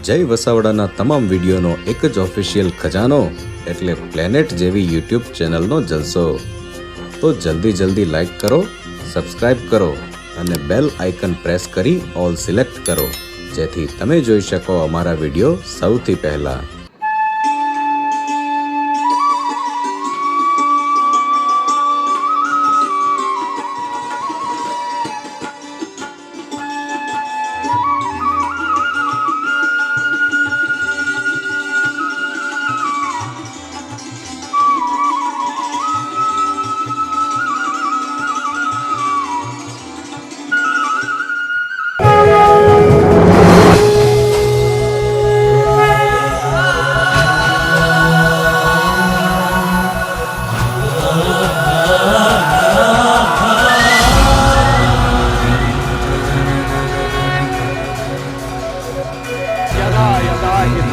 જય વસાવડાના તમામ વિડીયોનો એક જ ઓફિશિયલ ખજાનો એટલે પ્લેનેટ જેવી યુટ્યુબ ચેનલનો જલસો. તો જલ્દી લાઈક કરો, સબસ્ક્રાઇબ કરો અને બેલ આઇકન પ્રેસ કરી ઓલ સિલેક્ટ કરો, જેથી તમે જોઈ શકો અમારા વિડીયો સૌથી પહેલા.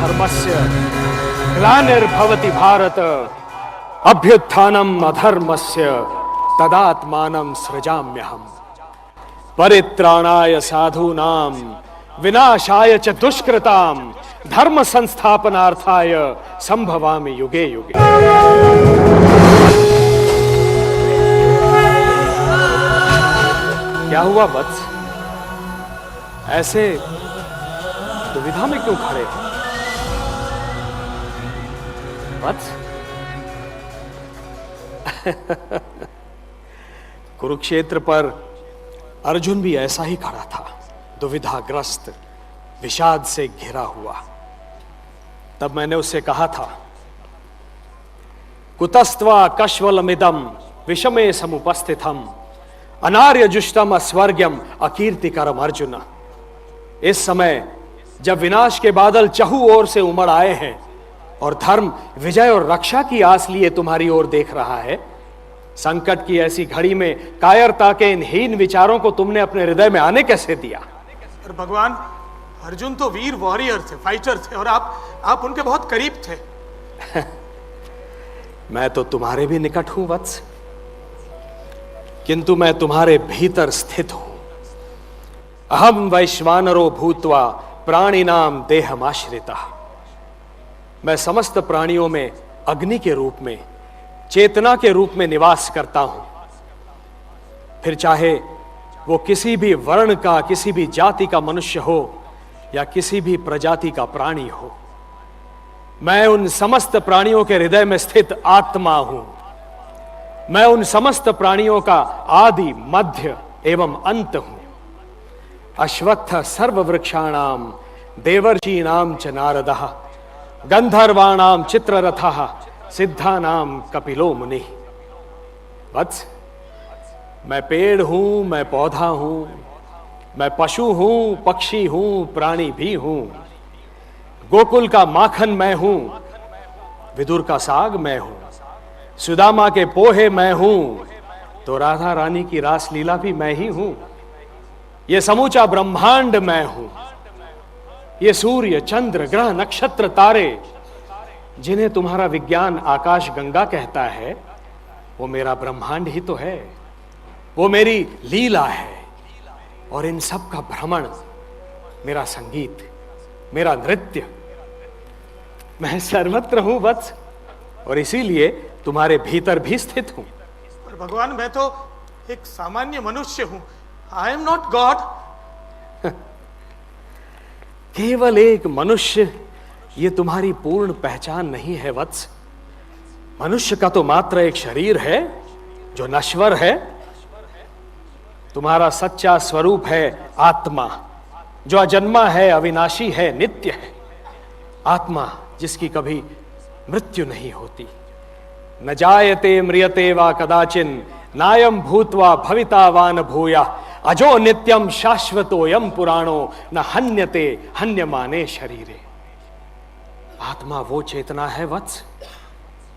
धर्मस्य ग्लानिर्भवति भारत अभ्युत्थानम् अधर्मस्य तदात्मानं सृजाम्यहम् परित्राणाय साधूनां विनाशाय च दुष्कृतां धर्म संस्थापनार्थाय संभवामि युगे युगे. क्या हुआ वत्स? ऐसे दुविधा में क्यों खड़े हो वत्स? कुरुक्षेत्र पर अर्जुन भी ऐसा ही खड़ा था, दुविधाग्रस्त, विषाद से घिरा हुआ. तब मैंने उससे कहा था, कुतस्त्वा कश्वलमिदं विषमे समुपस्थितम् अनार्यजुष्टम अस्वर्ग्यम अकीर्तिकरम अर्जुन. इस समय जब विनाश के बादल चहु ओर से उमड़ आए हैं और धर्म विजय और रक्षा की आस लिए तुम्हारी ओर देख रहा है, संकट की ऐसी घड़ी में कायरता के इन हीन विचारों को तुमने अपने हृदय में आने कैसे दिया? और भगवान, अर्जुन तो वीर वॉरियर थे, फाइटर थे, और आप उनके बहुत करीब थे. मैं तो तुम्हारे भी निकट हूं वत्स, किंतु मैं तुम्हारे भीतर स्थित हूं. अहम वैश्वानरो भूत्वा प्राणिनाम देहमाश्रिता. मैं समस्त प्राणियों में अग्नि के रूप में, चेतना के रूप में निवास करता हूं. फिर चाहे वो किसी भी वर्ण का, किसी भी जाति का मनुष्य हो या किसी भी प्रजाति का प्राणी हो, मैं उन समस्त प्राणियों के हृदय में स्थित आत्मा हूं. मैं उन समस्त प्राणियों का आदि, मध्य एवं अंत हूं. अश्वत्थ सर्ववृक्षाणाम देवर्षीणाम च नारदः गंधर्वाणाम चित्ररथः सिद्धानाम कपिलो मुनि. वत्स, मैं पेड़ हूं, मैं पौधा हूं, मैं पशु हूं, पक्षी हूं, प्राणी भी हूं. गोकुल का माखन मैं हूं, विदुर का साग मैं हूं, सुदामा के पोहे मैं हूं, तो राधा रानी की रासलीला भी मैं ही हूं. ये समूचा ब्रह्मांड मैं हूं. ये सूर्य, चंद्र, ग्रह, नक्षत्र, तारे, जिन्हें तुम्हारा विज्ञान आकाश गंगा कहता है, वो मेरा ब्रह्मांड ही तो है. वो मेरी लीला है. और इन सब का भ्रमण मेरा संगीत, मेरा नृत्य. मैं सर्वत्र हूं वत्स, और इसीलिए तुम्हारे भीतर भी स्थित हूं. पर भगवान, मैं तो एक सामान्य मनुष्य हूं. I am not God. केवल एक मनुष्य, ये तुम्हारी पूर्ण पहचान नहीं है वत्स. मनुष्य का तो मात्र एक शरीर है जो नश्वर है. तुम्हारा सच्चा स्वरूप है आत्मा, जो अजन्मा है, अविनाशी है, नित्य है. आत्मा जिसकी कभी मृत्यु नहीं होती. न जायते म्रियते वा कदाचिन नायम भूत्वा भवितावान भूया अजो नित्यम शाश्वतोयम पुराणो न हन्यते हन्यमाने शरीरे. आत्मा वो चेतना है वत्स,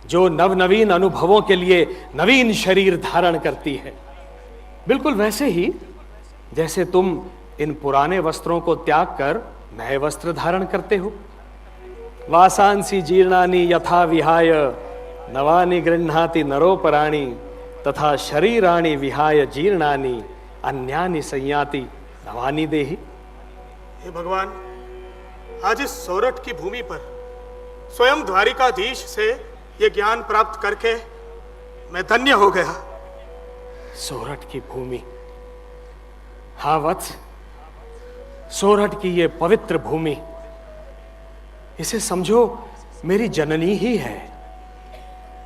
जो नवनवीन अनुभवों के लिए नवीन शरीर धारण करती है. बिल्कुल वैसे ही जैसे तुम इन पुराने वस्त्रों को त्याग कर नए वस्त्र धारण करते हो. वासांसी जीर्णानि यथा विहाय नवानि गृह्णाति नरोपराणि तथा शरीराणि विहाय जीर्णानि अन्यानि संयाति नवानि देहि। हे भगवान, आज इस सोरठ की भूमि पर स्वयं द्वारिकाधीश से ये ज्ञान प्राप्त करके मैं धन्य हो गया। सोरठ की भूमि, हाँ वत्स, सोरठ की ये पवित्र भूमि, इसे समझो मेरी जननी ही है।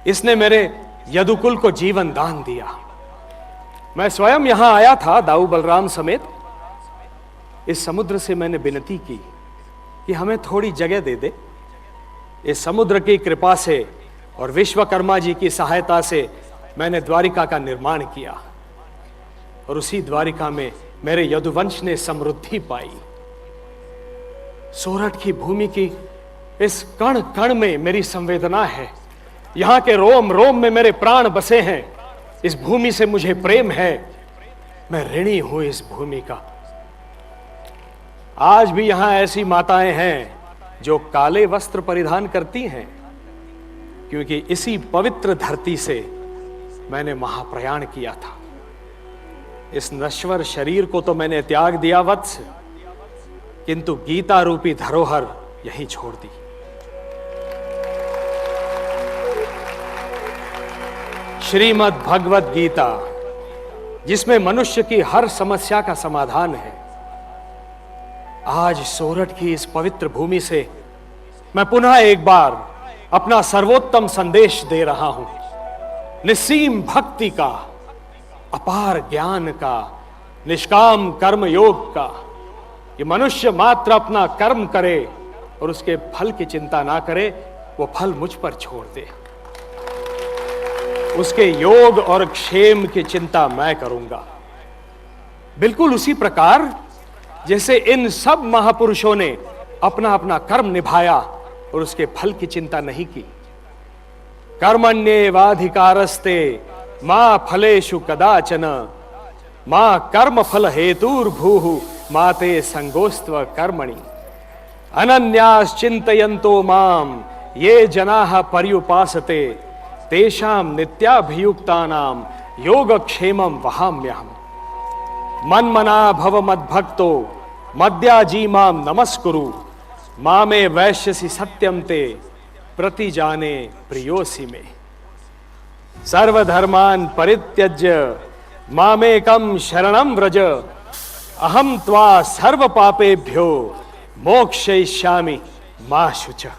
इसने मेरे यदुकुल को जीवन दान दिया। मैं स्वयं यहां आया था दाऊ बलराम समेत। इस समुद्र से मैंने विनती की कि हमें थोड़ी जगह दे दे। इस समुद्र की कृपा से और विश्वकर्मा जी की सहायता से मैंने द्वारिका का निर्माण किया और उसी द्वारिका में मेरे यदुवंश ने समृद्धि पाई। सोरठ की भूमि की इस कण कण में मेरी संवेदना है। यहां के रोम रोम में मेरे प्राण बसे हैं। इस भूमि से मुझे प्रेम है। मैं ऋणी हूं इस भूमि का। आज भी यहां ऐसी माताएं हैं जो काले वस्त्र परिधान करती हैं, क्योंकि इसी पवित्र धरती से मैंने महाप्रयाण किया था। इस नश्वर शरीर को तो मैंने त्याग दिया वत्स, किंतु गीता रूपी धरोहर यहीं छोड़ दी। श्रीमद् भगवत गीता, जिसमें मनुष्य की हर समस्या का समाधान है, आज सोरठ की इस पवित्र भूमि से मैं पुनः एक बार अपना सर्वोत्तम संदेश दे रहा हूं। निस्सीम भक्ति का, अपार ज्ञान का, निष्काम कर्म योग का। कि मनुष्य मात्र अपना कर्म करे और उसके फल की चिंता ना करे, वो फल मुझ पर छोड़ दे। उसके योग और क्षेम की चिंता मैं करूंगा। बिल्कुल उसी प्रकार जैसे इन सब महापुरुषों ने अपना अपना कर्म निभाया और उसके फल की चिंता नहीं की। कर्मण्येवाधिकारस्ते मां फलेषु कदाचन मां कर्म फल हेतुर्भूः माते संगोस्त्व कर्मणि अनन्याश्चिन्तयन्तो माम ये जनाः पर्युपासते तेषां नित्याभियुक्तानां योगक्षेमं वहाम्यहम्। मन्मना भव मद्भक्तो मद्याजी मां नमस्कुरु मामे वैश्यसि सत्यं ते प्रतिजाने प्रियोसि मे। सर्वधर्मान् परित्यज्य मामेकं शरणं व्रज अहं त्वा सर्व पापेभ्यो मोक्षयिष्यामि मा शुचः।